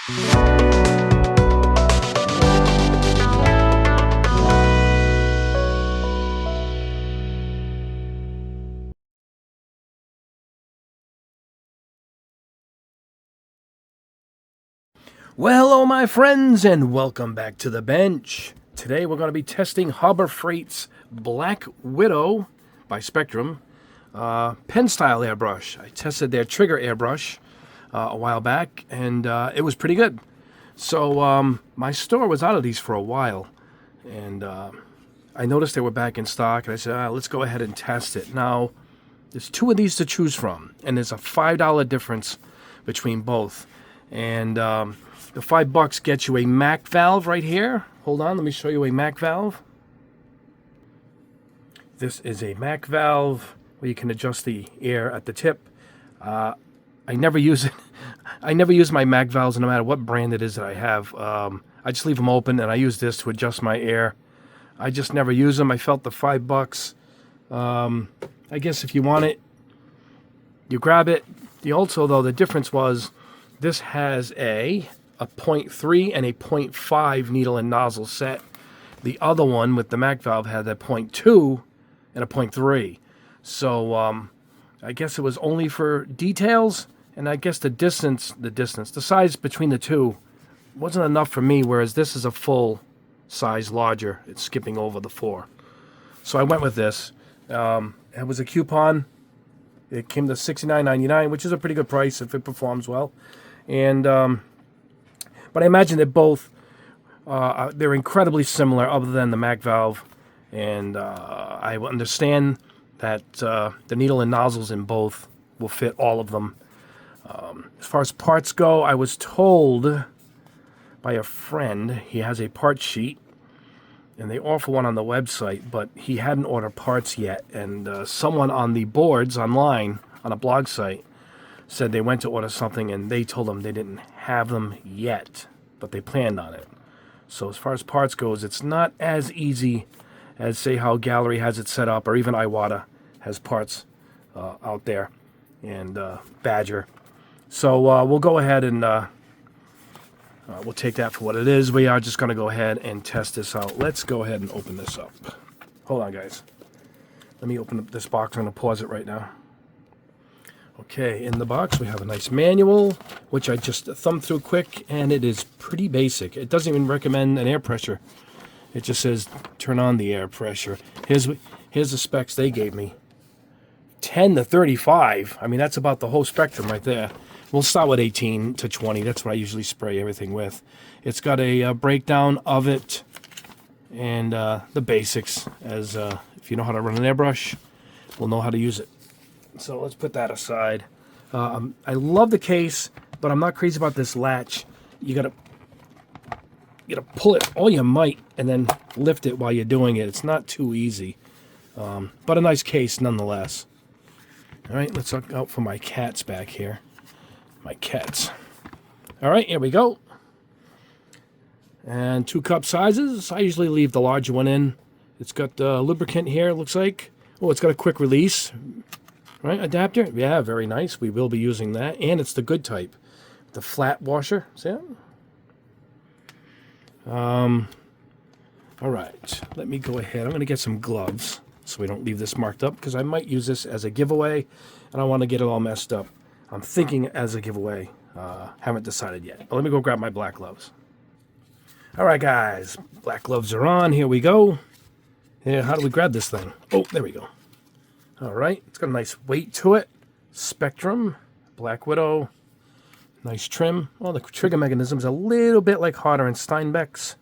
Well, hello my friends, and welcome back to the bench. Today we're going to be testing Harbor Freight's Black Widow by Spectrum pen style airbrush. I tested their trigger airbrush a while back, and it was pretty good. So my store was out of these for a while, and I noticed they were back in stock, and I said, let's go ahead and test it. Now, there's two of these to choose from, and there's a $5 difference between both. And the $5 gets you a MAC valve right here. Hold on, let me show you a MAC valve. This is a MAC valve where you can adjust the air at the tip. I never use it. I never use my MAC valves no matter what brand it is that I have. I just leave them open, and I use this to adjust my air. I just never use them. I felt the $5. I guess if you want it, you grab it. Also, though, the difference was this has a 0.3 and a 0.5 needle and nozzle set. The other one with the MAC valve had a 0.2 and a 0.3. So I guess it was only for details, and I guess the size between the two wasn't enough for me, whereas this is a full size larger. It's skipping over the 4. So I went with this. It was a coupon. It came to $69.99, which is a pretty good price if it performs well. And but I imagine that both they're incredibly similar, other than the MAC valve. And I understand that the needle and nozzles in both will fit all of them. As far as parts go, I was told by a friend he has a part sheet, and they offer one on the website, but he hadn't ordered parts yet. And someone on the boards online on a blog site said they went to order something, and they told them they didn't have them yet, but they planned on it. So as far as parts goes, it's not as easy as, say, how Gallery has it set up, or even Iwata has parts out there, and Badger. So we'll go ahead and we'll take that for what it is. We are just going to go ahead and test this out. Let's go ahead and open this up. Hold on, guys. Let me open up this box. I'm going to pause it right now. Okay, in the box we have a nice manual, which I just thumbed through quick, and it is pretty basic. It doesn't even recommend an air pressure. It just says turn on the air pressure. Here's the specs they gave me. 10 to 35. I mean, that's about the whole spectrum right there. We'll start with 18 to 20. That's what I usually spray everything with. It's got a breakdown of it, and the basics, as if you know how to run an airbrush, we'll know how to use it. So let's put that aside. I love the case, but I'm not crazy about this latch. You gotta pull it all you might, and then lift it while you're doing it. It's not too easy, but a nice case nonetheless. All right, let's look out for my cats back here. My cats. All right, here we go. And 2 cup sizes. I usually leave the larger one in. It's got lubricant here, it looks like. Oh, it's got a quick release. Right, adapter? Yeah, very nice. We will be using that. And it's the good type. The flat washer. See that? All right. Let me go ahead. I'm going to get some gloves so we don't leave this marked up, because I might use this as a giveaway, and I want to get it all messed up. I'm thinking as a giveaway. Haven't decided yet. But let me go grab my black gloves. All right, guys. Black gloves are on. Here we go. Yeah, how do we grab this thing? Oh, there we go. All right, it's got a nice weight to it. Spectrum, Black Widow, nice trim. Oh, the trigger mechanism is a little bit like Harder and Steinbeck's.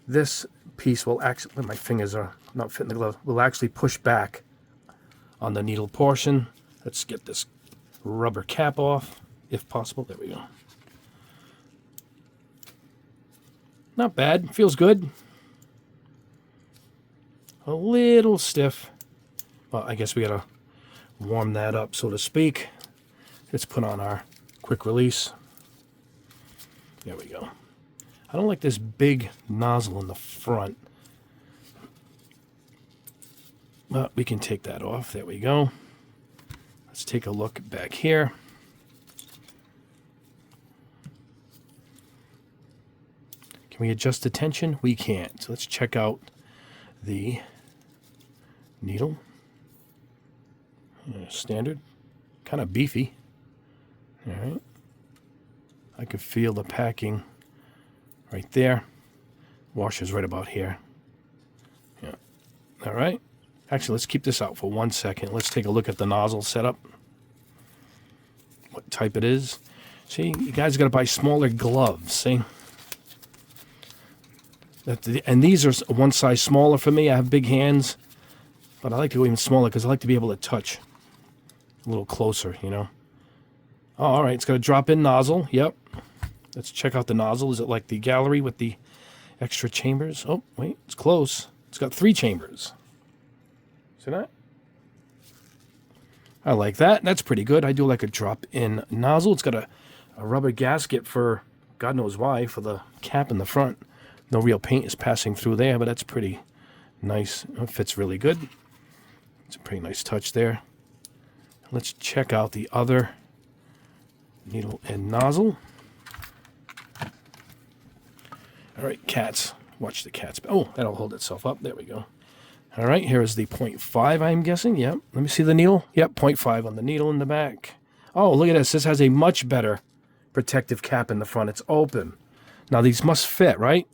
This piece will actually, my fingers are not fitting the glove, will actually push back on the needle portion. Let's get this rubber cap off, if possible. There we go. Not bad, feels good. A little stiff. Well, I guess we gotta warm that up, so to speak. Let's put on our quick release. There we go. I don't like this big nozzle in the front. But we can take that off. There we go. Let's take a look back here. Can we adjust the tension? We can't. So let's check out the needle. Standard. Kind of beefy. All right. I could feel the packing right there. Washer's right about here. Yeah. All right. Actually, let's keep this out for 1 second. Let's take a look at the nozzle setup. What type it is. See, you guys got to buy smaller gloves. See? And these are one size smaller for me. I have big hands, but I like to go even smaller because I like to be able to touch a little closer, you know. Oh, all right, it's got a drop-in nozzle. Yep. Let's check out the nozzle. Is it like the gallery with the extra chambers? Oh, wait, it's close. It's got 3 chambers. See that? I like that. That's pretty good. I do like a drop-in nozzle. It's got a rubber gasket for God knows why, for the cap in the front. No real paint is passing through there, but that's pretty nice. It fits really good. It's a pretty nice touch there. Let's check out the other needle and nozzle. All right, cats. Watch the cats. Oh, that'll hold itself up. There we go. All right, here is the 0.5, I'm guessing. Yep. Let me see the needle. Yep, 0.5 on the needle in the back. Oh, look at this. This has a much better protective cap in the front. It's open. Now, these must fit, right?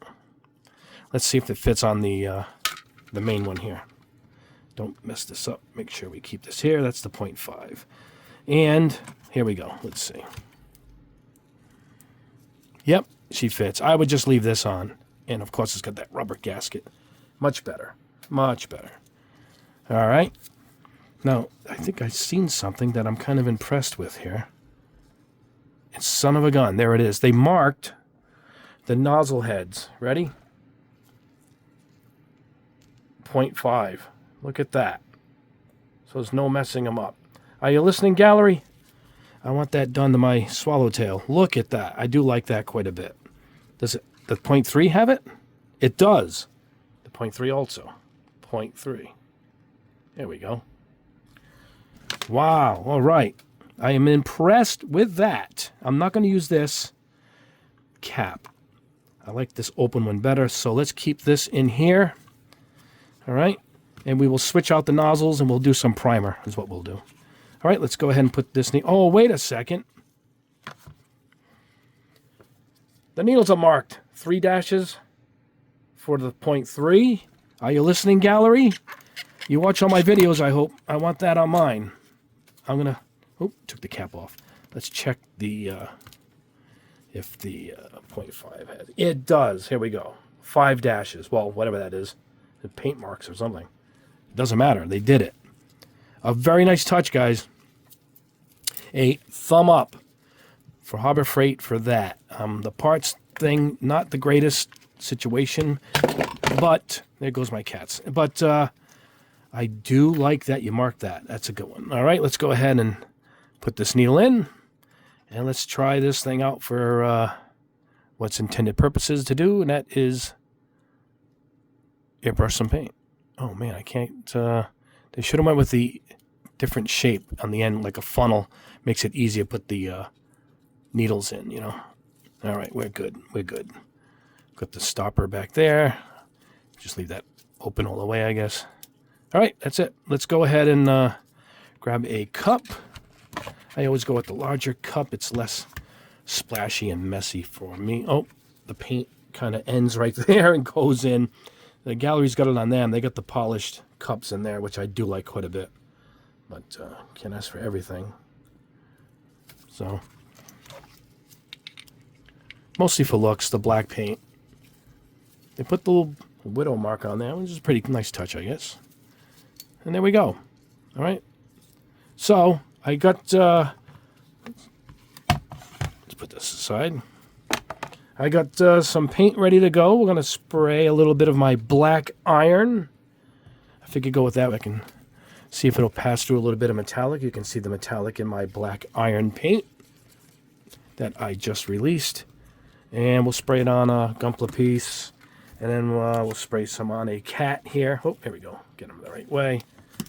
Let's see if it fits on the main one here. Don't mess this up. Make sure we keep this here. That's the 0.5. And here we go. Let's see. Yep, she fits. I would just leave this on. And, of course, it's got that rubber gasket. Much better. Much better. All right. Now, I think I've seen something that I'm kind of impressed with here. It's son of a gun. There it is. They marked the nozzle heads. Ready? 0.5. Look at that. So there's no messing them up. Are you listening, gallery? I want that done to my swallowtail. Look at that. I do like that quite a bit. Does it, the 0.3 have it? It does. The 0.3 also. 0.3. There we go. Wow. All right. I am impressed with that. I'm not going to use this cap. I like this open one better. So let's keep this in here. All right. And we will switch out the nozzles and we'll do some primer is what we'll do. All right. Let's go ahead and put this. Oh, wait a second. The needles are marked 3 dashes for the 0.3. Are you listening, gallery? You watch all my videos, I hope. I want that on mine. I'm going to... Oh, took the cap off. Let's check the... if the 0.5 has... It does. Here we go. 5 dashes. Well, whatever that is. The paint marks or something. It doesn't matter. They did it. A very nice touch, guys. A thumb up for Harbor Freight for that. The parts thing, not the greatest situation, but there goes my cats. But I do like that you marked that. That's a good one. All right, let's go ahead and put this needle in, and let's try this thing out for what's intended purposes to do, and that is airbrush some paint. Oh man, I can't. They should have went with the different shape on the end, like a funnel. Makes it easier to put the needles in, you know. All right, we're good. We're good. Got the stopper back there. Just leave that open all the way, I guess. All right, that's it. Let's go ahead and grab a cup. I always go with the larger cup. It's less splashy and messy for me. Oh, the paint kind of ends right there and goes in. The gallery's got it on them. They got the polished cups in there, which I do like quite a bit. But can't ask for everything. So, mostly for looks, the black paint. They put the little widow mark on there, which is a pretty nice touch, I guess. And there we go. All right. So, I got, let's put this aside. I got some paint ready to go. We're going to spray a little bit of my black iron. I figured go with that. I can see if it'll pass through a little bit of metallic. You can see the metallic in my black iron paint that I just released. And we'll spray it on a Gunpla piece. And then we'll spray some on a cat here. Oh, here we go. Get them the right way.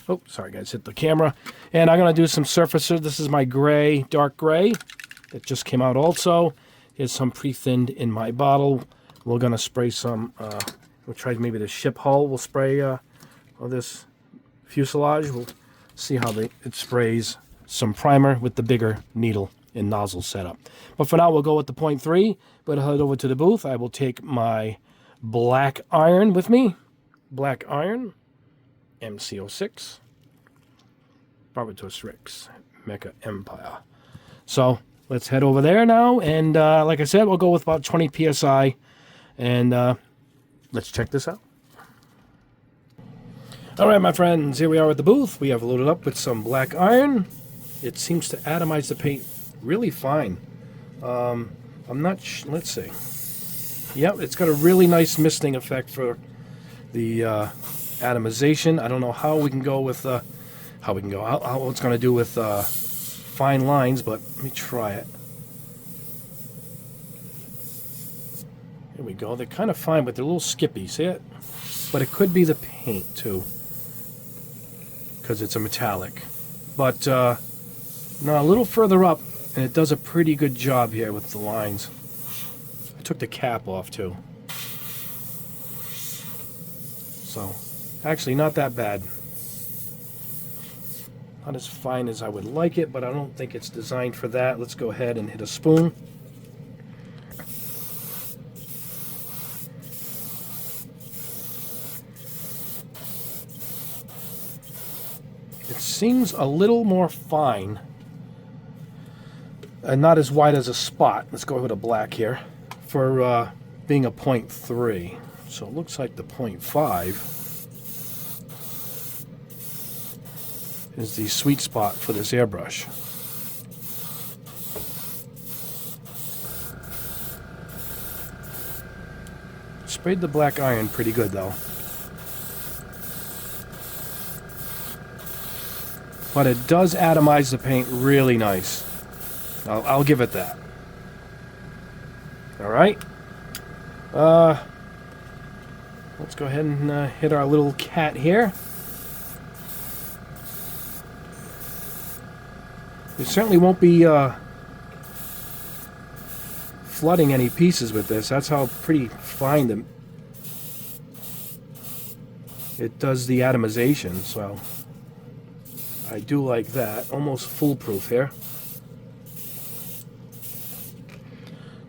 Oh, sorry guys, hit the camera. And I'm going to do some surfacer. This is my gray, dark gray that just came out also. Here's some pre-thinned in my bottle we're going to spray some, we'll try maybe the ship hull. We'll spray on this fuselage. We'll see how it sprays some primer with the bigger needle and nozzle setup. But for now, we'll go with the 0.3. But I'll head over to the booth. I will take my black iron with me. Black iron, MC06, Barbatos-Rex, Mecha Empire. So let's head over there now. And like I said, we'll go with about 20 PSI. And let's check this out. All right, my friends, here we are at the booth. We have loaded up with some black iron. It seems to atomize the paint really fine. I'm not let's see. Yep, it's got a really nice misting effect for the atomization. I don't know how we can go with how it's going to do with fine lines, but let me try it. Here we go. They're kind of fine, but they're a little skippy. See it? But it could be the paint too, because it's a metallic. But now a little further up, and it does a pretty good job here with the lines. I took the cap off too. So, actually not that bad. Not as fine as I would like it, but I don't think it's designed for that. Let's go ahead and hit a spoon. It seems a little more fine and not as wide as a spot. Let's go with a black here for being a 0.3. So it looks like the 0.5 is the sweet spot for this airbrush. Sprayed the black iron pretty good though. But it does atomize the paint really nice. I'll give it that. All right. Let's go ahead and hit our little cat here. You certainly won't be flooding any pieces with this. That's how pretty fine it does the atomization. So I do like that. Almost foolproof here.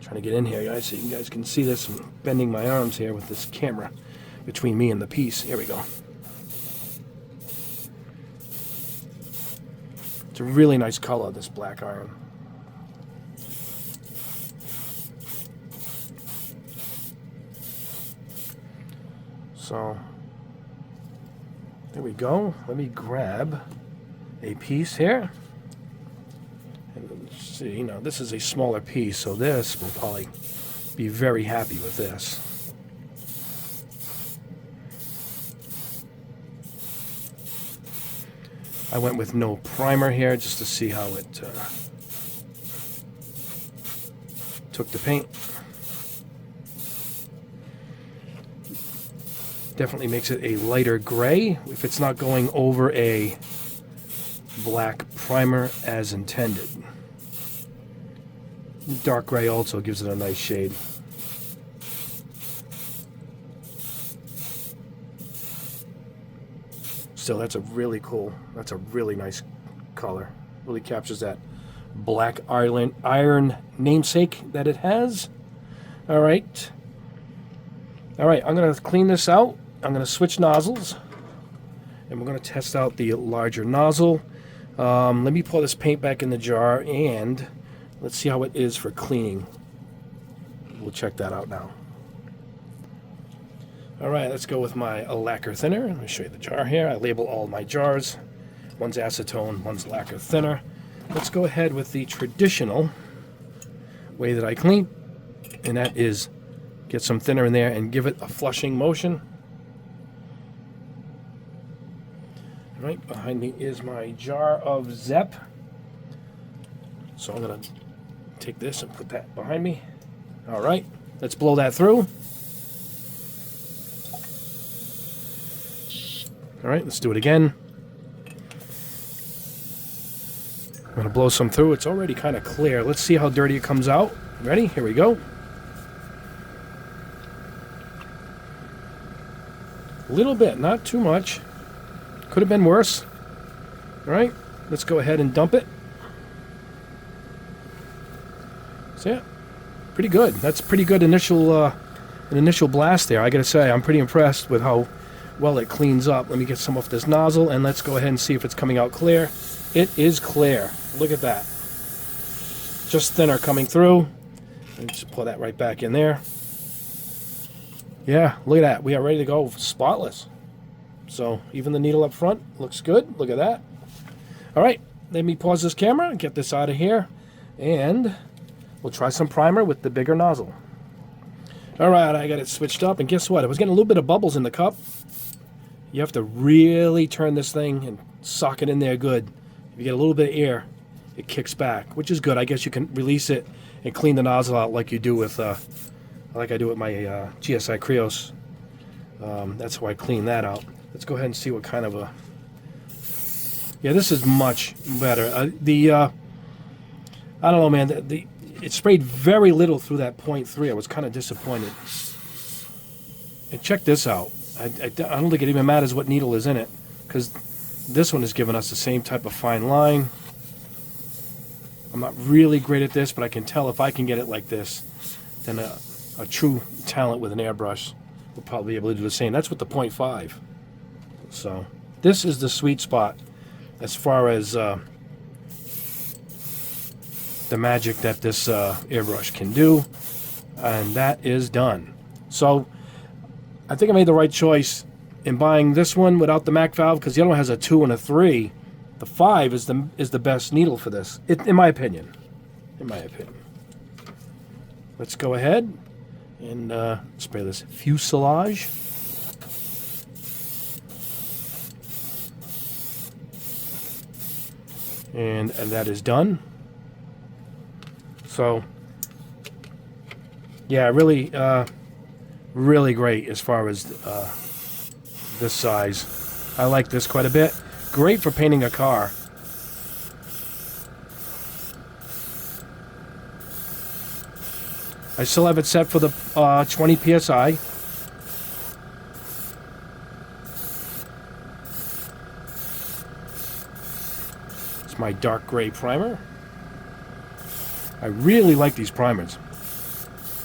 Trying to get in here, guys, so you guys can see this. I'm bending my arms here with this camera between me and the piece. Here we go. It's a really nice color, this black iron. So, there we go. Let me grab a piece here. And see, now this is a smaller piece, so this will probably be very happy with this. I went with no primer here just to see how it took the paint. Definitely makes it a lighter gray if it's not going over a black primer as intended. Dark gray also gives it a nice shade. Still, that's a really cool, that's a really nice color. Really captures that black iron namesake that it has. All right. All right, I'm going to clean this out. I'm going to switch nozzles. And we're going to test out the larger nozzle. Let me pour this paint back in the jar and let's see how it is for cleaning. We'll check that out now. All right, let's go with my lacquer thinner. Let me show you the jar here. I label all my jars. One's acetone, one's lacquer thinner. Let's go ahead with the traditional way that I clean, and that is get some thinner in there and give it a flushing motion. Right behind me is my jar of Zep. So I'm going to take this and put that behind me. All right, let's blow that through. All right, let's do it again. I'm going to blow some through. It's already kind of clear. Let's see how dirty it comes out. Ready? Here we go. A little bit, not too much. Could have been worse. All right, let's go ahead and dump it. So yeah, pretty good. That's pretty good an initial blast there. I gotta say, I'm pretty impressed with how well it cleans up. Let me get some off this nozzle, and let's go ahead and see if it's coming out clear. It is clear. Look at that. Just thinner coming through. And just pour that right back in there. Yeah, look at that. We are ready to go, spotless. So even the needle up front looks good. Look at that. All right, let me pause this camera and get this out of here, and we'll try some primer with the bigger nozzle. All right, I got it switched up, and guess what? I was getting a little bit of bubbles in the cup. You have to really turn this thing and sock it in there good. If you get a little bit of air, it kicks back, which is good. I guess you can release it and clean the nozzle out like you do with, like I do with my GSI Krios. That's how I clean that out. Let's go ahead and see what kind of a... Yeah, this is much better. I don't know, man. It sprayed very little through that 0.3. I was kind of disappointed. And check this out. I don't think it even matters what needle is in it, because this one is giving us the same type of fine line. I'm not really great at this, but I can tell if I can get it like this, then a true talent with an airbrush will probably be able to do the same. That's with the 0.5. So this is the sweet spot as far as the magic that this airbrush can do, and that is done. So I think I made the right choice in buying this one without the Mac valve, because the other one has a 2 and a 3. The 5 is the best needle for this, in my opinion. In my opinion. Let's go ahead and spray this fuselage. And that is done. So, yeah, really, really great as far as this size. I like this quite a bit. Great for painting a car. I still have it set for the 20 psi. It's my dark gray primer. I really like these primers.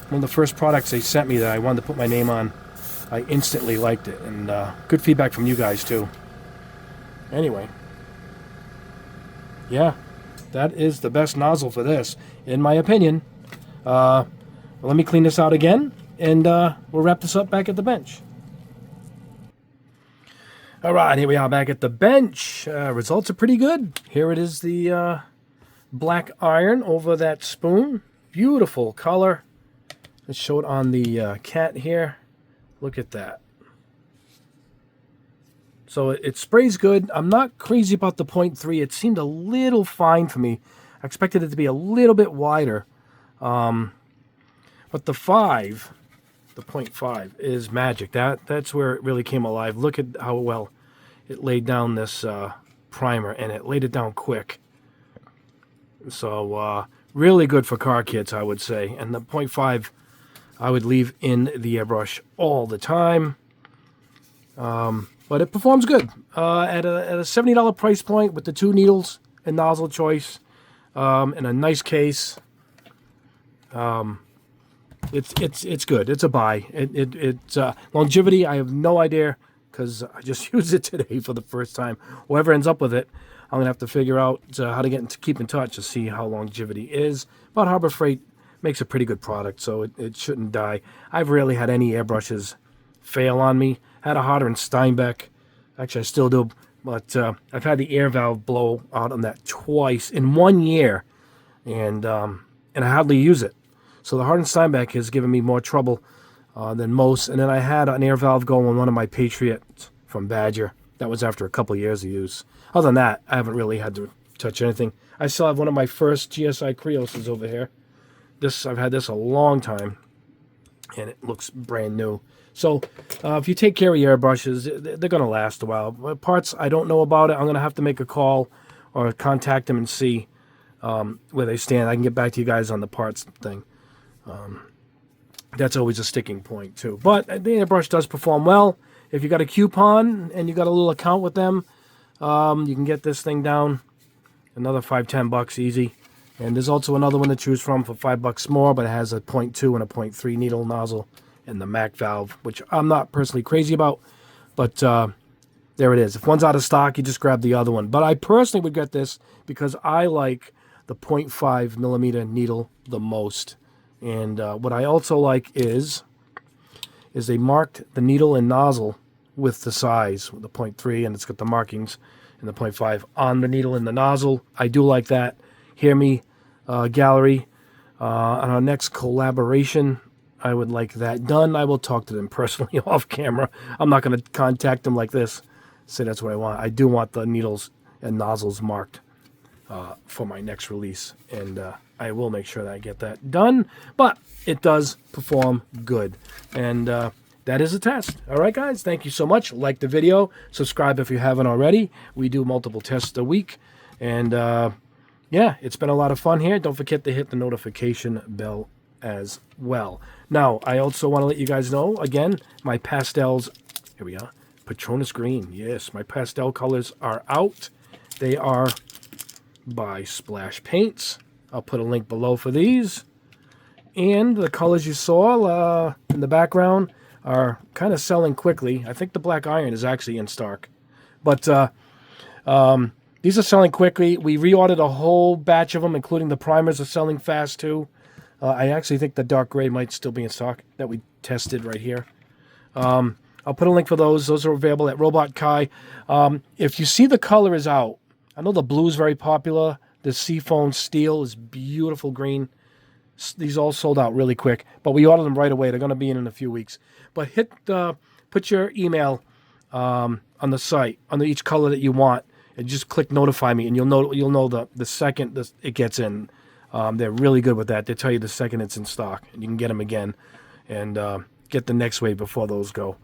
One of the first products they sent me that I wanted to put my name on, I instantly liked it, and good feedback from you guys too. Anyway, yeah, that is the best nozzle for this, in my opinion. Well, let me clean this out again, and we'll wrap this up back at the bench. All right, here we are back at the bench. Results are pretty good. Here it is, the black iron over that spoon. Beautiful color. Let's show it on the cat here. Look at that. So it sprays good. I'm not crazy about the 0.3. It seemed a little fine for me. I expected it to be a little bit wider. But the 5, the 0.5, is magic. That's where it really came alive. Look at how well it laid down this primer, and it laid it down quick. So really good for car kits, I would say. And the 0.5, I would leave in the airbrush all the time. But it performs good at a $70 price point with the 2 needles and nozzle choice, and a nice case. It's good. It's a buy. It's longevity, I have no idea, because I just used it today for the first time. Whoever ends up with it, I'm gonna have to figure out how to keep in touch to see how longevity is. But Harbor Freight makes a pretty good product, so it shouldn't die. I've rarely had any airbrushes fail on me. Had a Harder and Steinbeck. Actually, I still do, but I've had the air valve blow out on that twice in 1 year, and I hardly use it. So the Harder and Steinbeck has given me more trouble than most. And then I had an air valve go on one of my Patriots from Badger. That was after a couple years of use. Other than that, I haven't really had to touch anything. I still have one of my first GSI Krioses over here. I've had this a long time, and it looks brand new. So if you take care of your airbrushes, they're going to last a while. Parts, I don't know about it. I'm going to have to make a call or contact them and see where they stand. I can get back to you guys on the parts thing. That's always a sticking point too. But the airbrush does perform well. if you got a coupon and you got a little account with them, you can get this thing down another $5-10 easy. And there's also another one to choose from for $5 more, but it has a 0.2 and a 0.3 needle nozzle and the Mac valve, which I'm not personally crazy about, but there it is. If one's out of stock, you just grab the other one. But I personally would get this because I like the 0.5 millimeter needle the most. And what I also like is they marked the needle and nozzle with the size, the 0.3, and it's got the markings and the 0.5 on the needle and the nozzle. I do like that. Hear me, gallery. On our next collaboration, I would like that done. I will talk to them personally off camera. I'm not going to contact them like this, say that's what I want. I do want the needles and nozzles marked for my next release, and I will make sure that I get that done. But it does perform good, and that is a test. All right, guys, thank you so much. Like the video, subscribe if you haven't already. We do multiple tests a week, and yeah, it's been a lot of fun here. Don't forget to hit the notification bell as well. Now, I also want to let you guys know, again, my pastels, here we are, Patronus Green. Yes, my pastel colors are out. They are by Splash Paints. I'll put a link below for these. And the colors you saw in the background are kind of selling quickly. I think the Black Iron is actually in stock. But these are selling quickly. We reordered a whole batch of them, including the primers are selling fast too. I actually think the dark gray might still be in stock that we tested right here. I'll put a link for those. Those are available at Robot Kai. If you see the color is out, I know the blue is very popular. The Seafoam Steel is beautiful green. These all sold out really quick, but we ordered them right away. They're going to be in a few weeks. But put your email on the site under each color that you want, and just click notify me, and you'll know the second it gets in. They're really good with that. They tell you the second it's in stock, and you can get them again, and get the next wave before those go.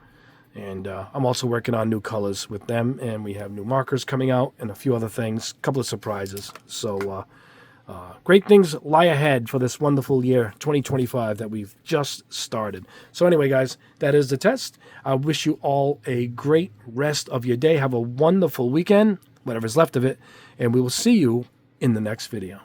And I'm also working on new colors with them, and we have new markers coming out and a few other things, a couple of surprises. So great things lie ahead for this wonderful year, 2025, that we've just started. So anyway, guys, that is the test. I wish you all a great rest of your day. Have a wonderful weekend, whatever's left of it, and we will see you in the next video.